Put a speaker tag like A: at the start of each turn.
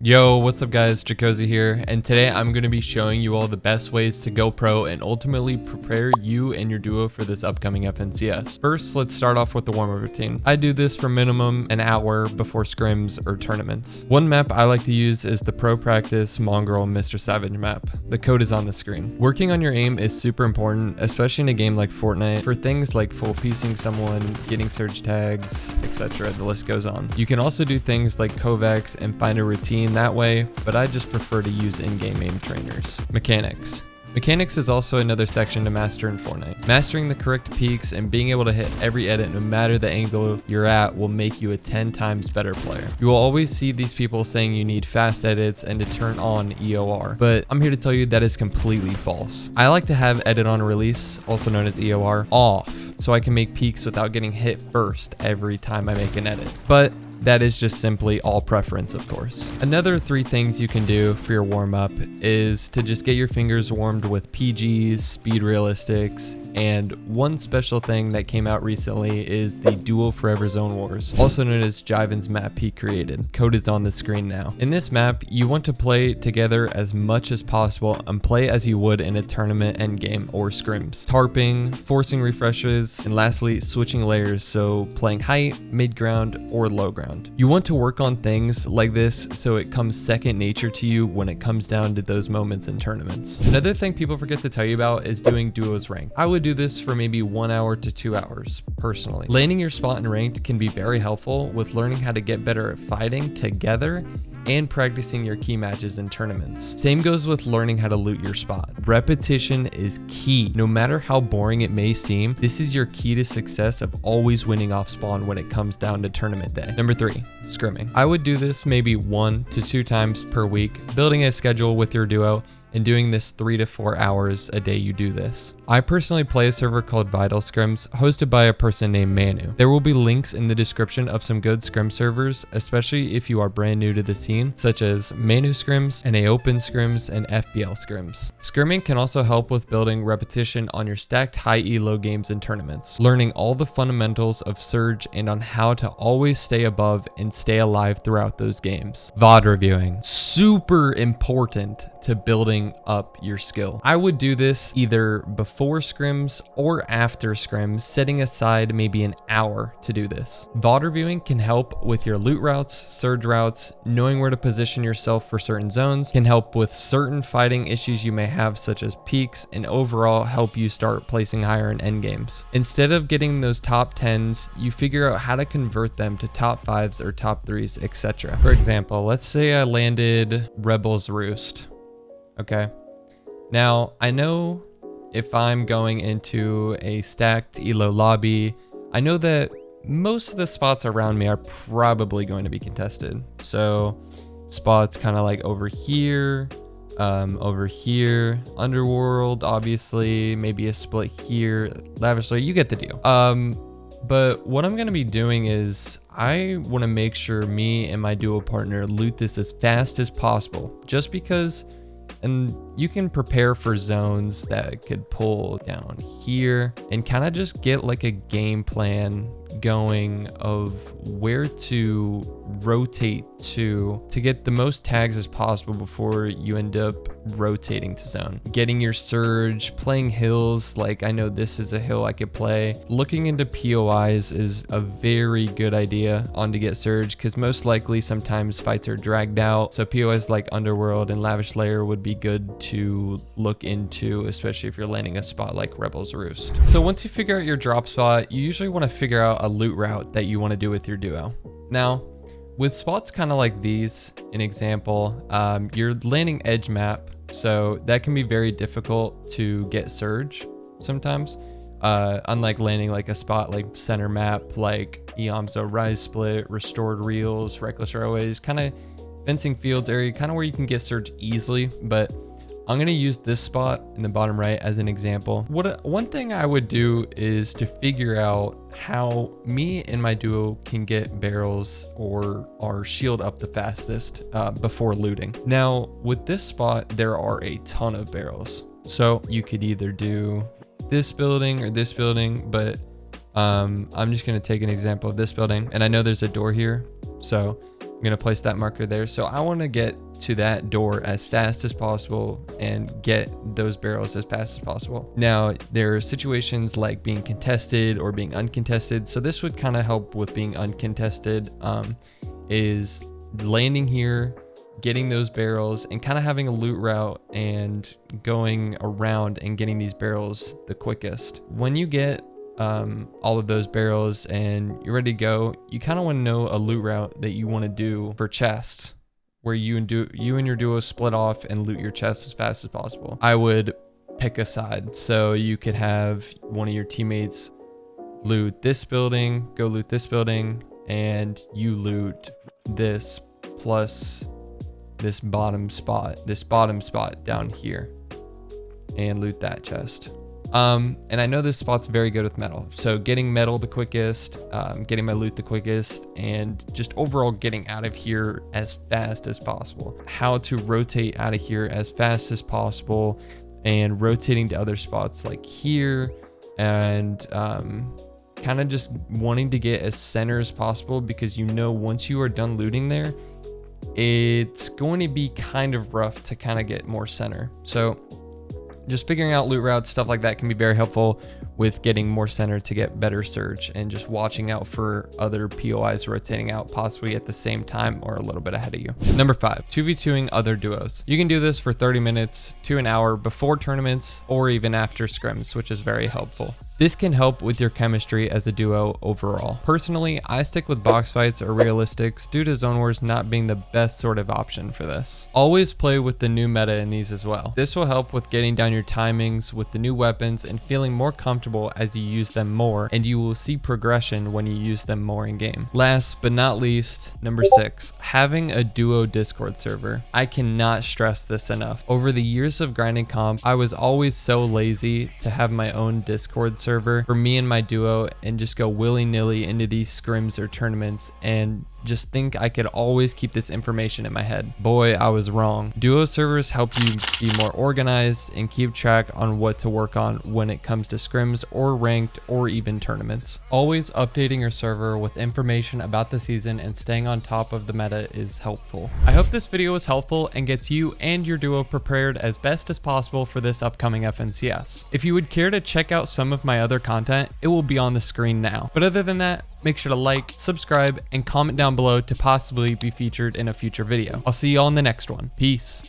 A: Yo, what's up guys, Jacozy here, and today I'm going to be showing you all the best ways to go pro and ultimately prepare you and your duo for this upcoming FNCS. First, let's start off with the warm-up routine. I do this for minimum an hour before scrims or tournaments. One map I like to use is the Pro Practice Mongrel Mr. Savage map. The code is on the screen. Working on your aim is super important, especially in a game like Fortnite, for things like full piecing someone, getting surge tags, etc. The list goes on. You can also do things like Kovacs and find a routine that way, but I just prefer to use in-game aim trainers. Mechanics. Mechanics is also another section to master in Fortnite. Mastering the correct peaks and being able to hit every edit no matter the angle you're at will make you a 10 times better player. You will always see these people saying you need fast edits and to turn on EOR, but I'm here to tell you that is completely false. I like to have edit on release, also known as EOR, off, so I can make peaks without getting hit first every time I make an edit. But that is just simply all preference, of course. Another 3 things you can do for your warm-up is to just get your fingers warmed with PGs, speed realistics, and one special thing that came out recently is the Duel Forever Zone Wars, also known as Jiven's map he created. Code is on the screen now. In this map, you want to play together as much as possible and play as you would in a tournament endgame or scrims. Tarping, forcing refreshes, and lastly, switching layers, so playing height, mid-ground, or low ground. You want to work on things like this so it comes second nature to you when it comes down to those moments in tournaments. Another thing people forget to tell you about is doing duos ranked. I would do this for maybe 1 hour to 2 hours personally. Landing your spot in ranked can be very helpful with learning how to get better at fighting together and practicing your key matches in tournaments. Same goes with learning how to loot your spot. Repetition is key. No matter how boring it may seem, this is your key to success of always winning off spawn when it comes down to tournament day. Number 3, scrimming. I would do this maybe 1 to 2 times per week, building a schedule with your duo and doing this 3 to 4 hours a day you do this. I personally play a server called Vital Scrims, hosted by a person named Manu. There will be links in the description of some good scrim servers, especially if you are brand new to the scene, such as Manu Scrims, NA Open Scrims, and FBL Scrims. Scrimming can also help with building repetition on your stacked high elo games and tournaments, learning all the fundamentals of Surge and on how to always stay above and stay alive throughout those games. VOD reviewing, super important to building up your skill. I would do this either before scrims or after scrims, setting aside maybe an hour to do this. VOD reviewing can help with your loot routes, surge routes, knowing where to position yourself for certain zones, can help with certain fighting issues you may have such as peaks, and overall help you start placing higher in endgames. Instead of getting those top 10s, you figure out how to convert them to top 5s or top 3s, etc. For example, let's say I landed Rebel's Roost. Okay, now I know if I'm going into a stacked elo lobby, I know that most of the spots around me are probably going to be contested. So spots kind of like over here, Underworld, obviously, maybe a split here, Lavishly, you get the deal. But what I'm going to be doing is I want to make sure me and my duo partner loot this as fast as possible, just because. And you can prepare for zones that could pull down here and kind of just get like a game plan going of where to rotate to get the most tags as possible before you end up rotating to zone. Getting your surge, playing hills, like I know this is a hill I could play. Looking into POIs is a very good idea on to get surge, because most likely sometimes fights are dragged out. So POIs like Underworld and Lavish Layer would be good to look into, especially if you're landing a spot like Rebel's Roost. So once you figure out your drop spot, you usually want to figure out a loot route that you want to do with your duo. Now, with spots kind of like these, an example, you're landing edge map, so that can be very difficult to get surge sometimes. Unlike landing like a spot like center map, like Eomzo Rise Split, Restored Reels, Reckless Railways, kind of fencing fields area, kind of where you can get surge easily. But I'm gonna use this spot in the bottom right as an example. One thing I would do is to figure out how me and my duo can get barrels or our shield up the fastest before looting. Now, with this spot, there are a ton of barrels. So you could either do this building or this building, but I'm just gonna take an example of this building. And I know there's a door here, so I'm gonna place that marker there. So I wanna get to that door as fast as possible and get those barrels as fast as possible. Now, there are situations like being contested or being uncontested. So this would kind of help with being uncontested, is landing here, getting those barrels and kind of having a loot route and going around and getting these barrels the quickest. When you get all of those barrels and you're ready to go, you kind of want to know a loot route that you want to do for chests, where you and your duo split off and loot your chest as fast as possible. I would pick a side, so you could have one of your teammates loot this building, go loot this building, and you loot this plus this bottom spot down here and loot that chest. And I know this spot's very good with metal, so getting metal the quickest, getting my loot the quickest, and just overall getting out of here as fast as possible. How to rotate out of here as fast as possible and rotating to other spots like here, and kind of just wanting to get as center as possible, because you know once you are done looting there, it's going to be kind of rough to kind of get more center. So just figuring out loot routes, stuff like that can be very helpful with getting more center to get better surge, and just watching out for other POIs rotating out possibly at the same time or a little bit ahead of you. Number 5, 2v2ing other duos. You can do this for 30 minutes to an hour before tournaments or even after scrims, which is very helpful. This can help with your chemistry as a duo overall. Personally, I stick with box fights or realistics due to zone wars not being the best sort of option for this. Always play with the new meta in these as well. This will help with getting down your timings with the new weapons and feeling more comfortable as you use them more, and you will see progression when you use them more in game. Last but not least, number 6, having a duo Discord server. I cannot stress this enough. Over the years of grinding comp, I was always so lazy to have my own Discord server for me and my duo and just go willy-nilly into these scrims or tournaments and just think I could always keep this information in my head. Boy, I was wrong. Duo servers help you be more organized and keep track on what to work on when it comes to scrims or ranked or even tournaments. Always updating your server with information about the season and staying on top of the meta is helpful. I hope this video was helpful and gets you and your duo prepared as best as possible for this upcoming FNCS. If you would care to check out some of my other content, it will be on the screen now. But other than that, make sure to like, subscribe, and comment down below to possibly be featured in a future video. I'll see you all in the next one. Peace.